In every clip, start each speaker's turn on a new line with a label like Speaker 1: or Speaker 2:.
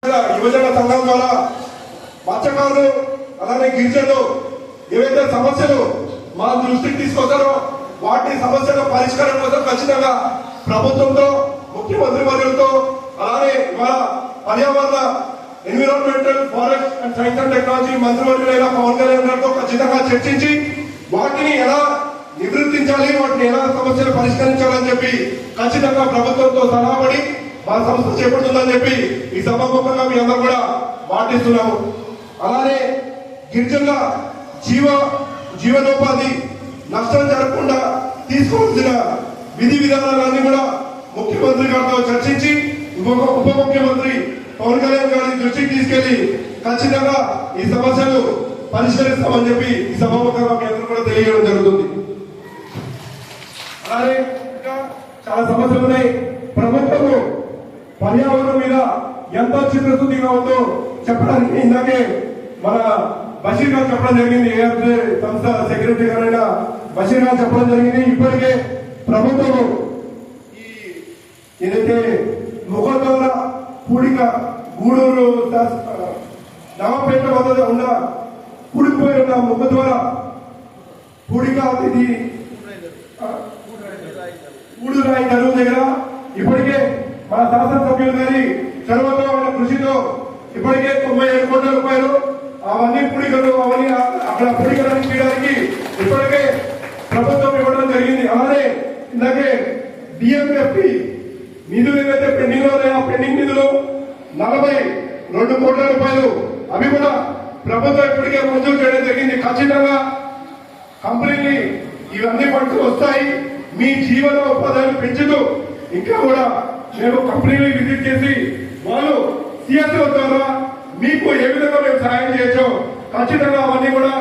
Speaker 1: యువజన సంఘం ద్వారా మత్స్యకారులు అలానే గిరిజనులు ఏవైతే సమస్యలు మా దృష్టికి తీసుకొస్తారో వాటి సమస్యల పరిష్కారం కోసం ఖచ్చితంగా ప్రభుత్వంతో ముఖ్యమంత్రి వర్యులతో అలానే ఇవాళ పర్యావరణ environmental forest and science and technology మంత్రివర్యులైన పవన్ కళ్యాణ్ గారితో ఖచ్చితంగా చర్చించి వాటిని ఎలా నివృత్తించాలి, వాటిని ఎలా సమస్యలు పరిష్కరించాలని చెప్పి ఖచ్చితంగా ప్రభుత్వంతో సలహాపడి మా సంస్థ చేపడుతుందని చెప్పి ఈ సభాముఖంగా మీ అందరూ కూడా మాటిస్తున్నాము. అలానే గిరిజనుల జీవనోపాధి నష్టం జరగకుండా తీసుకోవాల్సిన విధి విధానాలన్నీ కూడా ముఖ్యమంత్రి గారితో చర్చించి ఉప ముఖ్యమంత్రి పవన్ కళ్యాణ్ గారి దృష్టికి తీసుకెళ్లి ఖచ్చితంగా ఈ సమస్యలు పరిష్కరిస్తామని చెప్పి ఈ సభాముఖంగా మీ అందరూ కూడా తెలియజేయడం జరుగుతుంది. అలానే ఇంకా చాలా సమస్యలు ఉన్నాయి. ప్రభుత్వము పర్యావరణం మీద ఎంత చిత్తశుద్ధిగా ఉందో చెప్పడానికి ఇందాకే మన బషీర్ గారు చెప్పడం జరిగింది. ఏఆర్జే సంస్థ సెక్రటరీ గారైన బషీర్ గారు చెప్పడం జరిగింది. ఇప్పటికే ప్రభుత్వము ఏదైతే ముఖద్వార పూడిక గూడూరు నవపేట వద్ద ఉన్న కూడిపోయి ఉన్న ముఖద్వార పూడిక ఇది ఊడురాయి నరువు దగ్గర ఇప్పటికే మన శాసనసభ్యులు గారి చొరవతో కృషితో ఇప్పటికే 97 కోట్ల రూపాయలు అవన్నీ పుడికలు అవన్నీ అక్కడ పుడికలను చేయడానికి ఇప్పటికే ప్రభుత్వం ఇవ్వడం జరిగింది. అలానే ఇందాకే డిఎంఎఫ్పి నిధులు ఏవైతే పెండింగ్ లో ఉన్నాయో పెండింగ్ నిధులు 42 కోట్ల రూపాయలు అవి కూడా ప్రభుత్వం ఇప్పటికే మంజూరు చేయడం జరిగింది. ఖచ్చితంగా కంపెనీని ఇవన్నీ పట్టుకు వస్తాయి. మీ జీవనోపాధాన్ని పెంచుతూ ఇంకా కూడా మేము కంపెనీని విజిట్ చేసి వాళ్ళు సిఎస్ఓ ద్వారా మీకు ఏ విధంగా మేము సహాయం చేయొచ్చో ఖచ్చితంగా అవన్నీ కూడా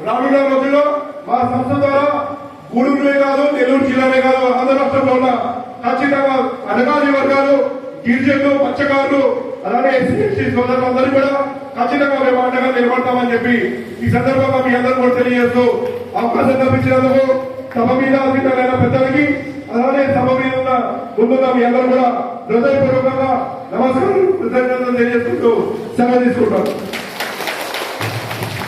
Speaker 1: రానున్న రోజుల్లో మా సంస్థ ద్వారా గూడూరులో కాదు, నెల్లూరు జిల్లానే కాదు, ఆంధ్ర రాష్ట్రంలో ఉన్న ఖచ్చితంగా అనగాది వర్గాలు, గిరిజనులు, మత్స్యకారులు అలానే ఎస్సీ ఎస్టీ సోదరులందరూ కూడా ఖచ్చితంగా మేము అండగా నిలబడతామని చెప్పి ఈ సందర్భంగా మీ అందరూ కూడా తెలియజేస్తూ అవకాశం కల్పించినందుకు సభ మీద అధికారులైన పెద్దలకి అలానే సభ మీద ఉన్న ముందుగా మీ అందరూ కూడా హృదయపూర్వకంగా నమస్కారం కృతజ్ఞతలు తెలియజేసుకుంటూ సెలవు తీసుకుంటాం.